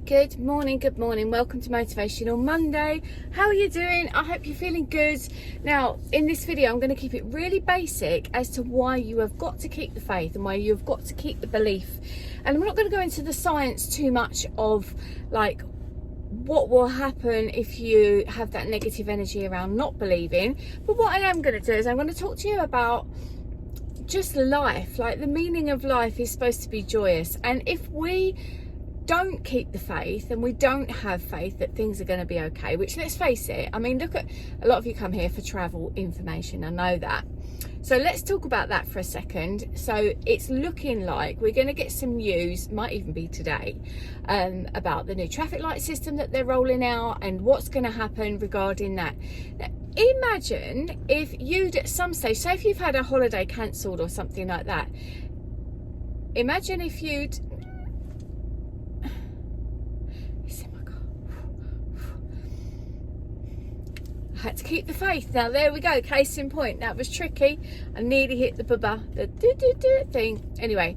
Good morning. Welcome to Motivational Monday. How are you doing? I hope you're feeling good. Now, in this video, I'm going to keep it really basic as to why you have got to keep the faith and why you've got to keep the belief. And I'm not going to go into the science too much of like what will happen if you have that negative energy around not believing. But what I am going to do is I'm going to talk to you about just life. Like, the meaning of life is supposed to be joyous. And if we don't keep the faith and we don't have faith that things are going to be okay, which, let's face it, I mean, look at a lot of you come here for travel information, I know that. So let's talk about that for a second. So it's looking like we're going to get some news, might even be today, about the new traffic light system that they're rolling out and what's going to happen regarding that. Now, imagine if you'd at some stage, say if you've had a holiday cancelled or something like that, imagine if you'd had to keep the faith. Now there we go, case in point. That was tricky. I nearly hit the the thing. Anyway,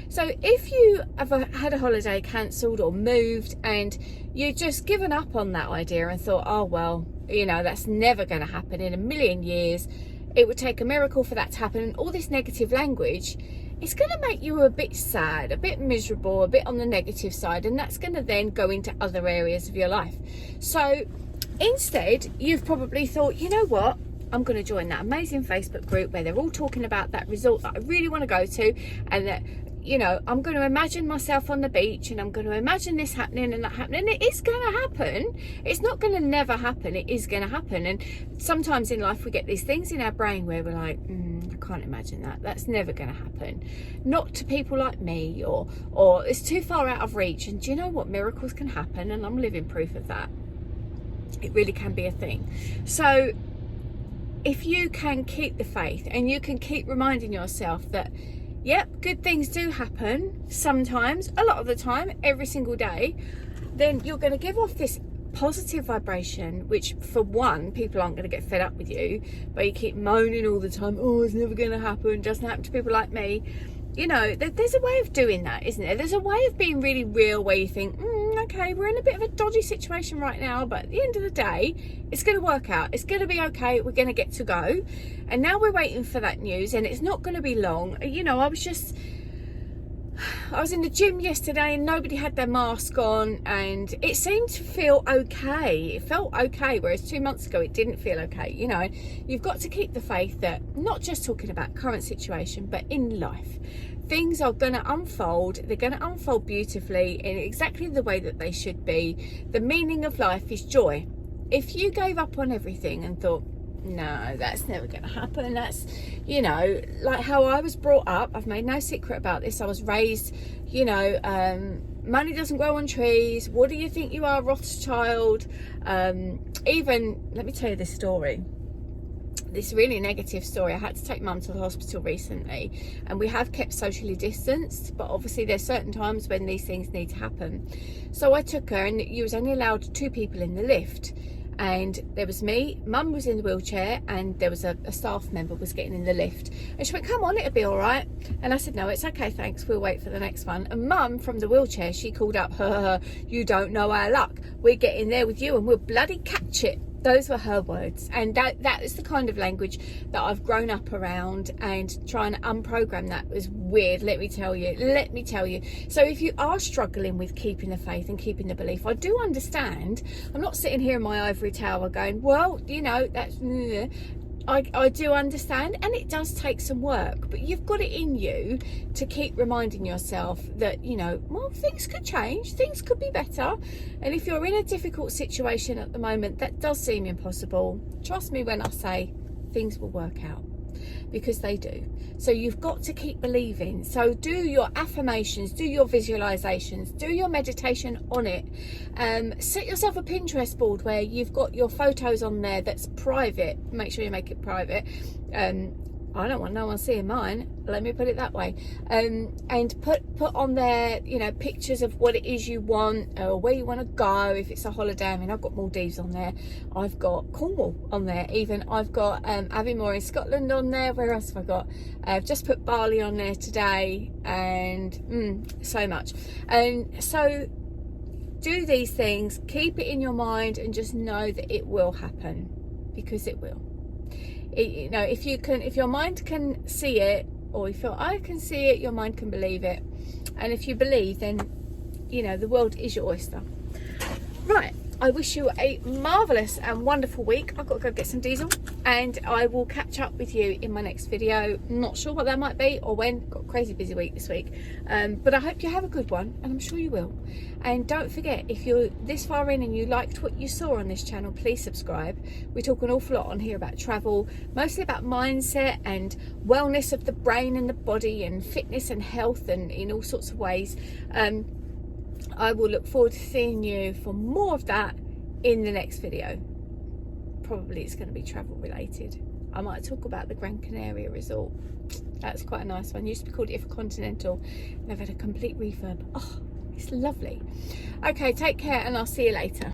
so if you have had a holiday cancelled or moved and you've just given up on that idea and thought, oh well, you know, that's never going to happen in a million years, it would take a miracle for that to happen, and all this negative language, it's going to make you a bit sad, a bit miserable, a bit on the negative side, and that's going to then go into other areas of your life. So instead, you've probably thought, you know what, I'm going to join that amazing Facebook group where they're all talking about that resort that I really want to go to, and that, you know, I'm going to imagine myself on the beach and I'm going to imagine this happening and that happening. It is going to happen. It's not going to never happen. It is going to happen. And sometimes in life we get these things in our brain where we're like, I can't imagine that. That's never going to happen. Not to people like me, or it's too far out of reach. And do you know what? Miracles can happen, and I'm living proof of that. It really can be a thing. So if you can keep the faith and you can keep reminding yourself that, yep, good things do happen sometimes, a lot of the time, every single day, then you're going to give off this positive vibration, which, for one, people aren't going to get fed up with you, but you keep moaning all the time, oh, it's never going to happen, doesn't happen to people like me. You know, there's a way of doing that, isn't there? There's a way of being really real where you think, okay, we're in a bit of a dodgy situation right now, but at the end of the day, it's going to work out. It's going to be okay. We're going to get to go. And now we're waiting for that news, and it's not going to be long. You know, I was in the gym yesterday and nobody had their mask on, and it seemed to feel okay. It felt okay, whereas 2 months ago it didn't feel okay. You know, you've got to keep the faith that, not just talking about current situation, but in life, things are going to unfold. They're going to unfold beautifully in exactly the way that they should be. The meaning of life is joy. If you gave up on everything and thought, no, that's never going to happen, that's, you know, like how I was brought up, I've made no secret about this. I was raised, you know, money doesn't grow on trees. What do you think you are, Rothschild? Even, let me tell you this story. This really negative story. I had to take mum to the hospital recently, and we have kept socially distanced, but obviously there's certain times when these things need to happen. So I took her, and you was only allowed 2 people in the lift, and there was me, mum was in the wheelchair, and there was a staff member was getting in the lift, and she went, come on, it'll be all right. And I said, no, it's okay, thanks, we'll wait for the next one. And mum from the wheelchair, she called up, you don't know our luck, we're getting there with you and we'll bloody catch it. Those were her words, and that is the kind of language that I've grown up around, and trying to unprogram that was weird, let me tell you. So if you are struggling with keeping the faith and keeping the belief, I do understand. I'm not sitting here in my ivory tower going, well, you know, that's... I do understand, and it does take some work, but you've got it in you to keep reminding yourself that, you know, well, things could change, things could be better. And if you're in a difficult situation at the moment that does seem impossible, trust me when I say things will work out, because they do. So you've got to keep believing. So do your affirmations, do your visualizations, do your meditation on it. Set yourself a Pinterest board where you've got your photos on there that's private. Make sure you make it private. I don't want no one seeing mine, let me put it that way. And put on there, you know, pictures of what it is you want, or where you want to go if it's a holiday. I mean, I've got Maldives on there, I've got Cornwall on there, even I've got Aviemore in Scotland on there. Where else have I got? I've just put Bali on there today, and so much. And so do these things, keep it in your mind, and just know that it will happen, because it will. You know, if your mind can see it, or you feel I can see it, your mind can believe it. And if you believe, then, you know, the world is your oyster. Right, I wish you a marvellous and wonderful week. I've got to go get some diesel, and I will catch up with you in my next video. Not sure what that might be or when. Got a crazy busy week this week, but I hope you have a good one, and I'm sure you will. And don't forget, if you're this far in and you liked what you saw on this channel, please subscribe. We talk an awful lot on here about travel, mostly about mindset and wellness of the brain and the body, and fitness and health, and in all sorts of ways. I will look forward to seeing you for more of that in the next video. Probably it's going to be travel related. I might talk about the Gran Canaria resort. That's quite a nice one. Used to be called Continental, and I've had a complete refurb. Oh, it's lovely. Okay, take care, and I'll see you later.